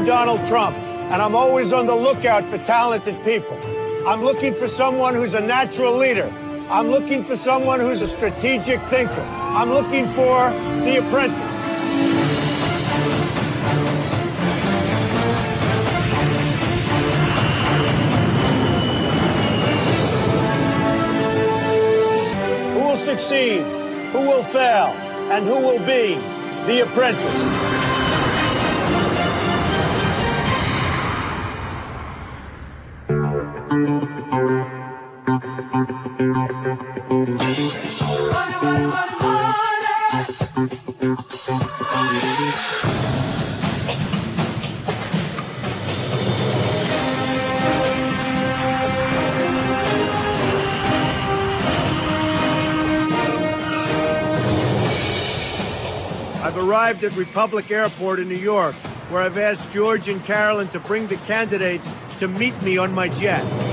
I'm Donald Trump, and I'm always on the lookout for talented people. I'm looking for someone who's a natural leader. I'm looking for someone who's a strategic thinker. I'm looking for the apprentice. Who will succeed? Who will fail? And who will be the apprentice? I've arrived at Republic Airport in New York, where I've asked George and Carolyn to bring the candidates to meet me on my jet.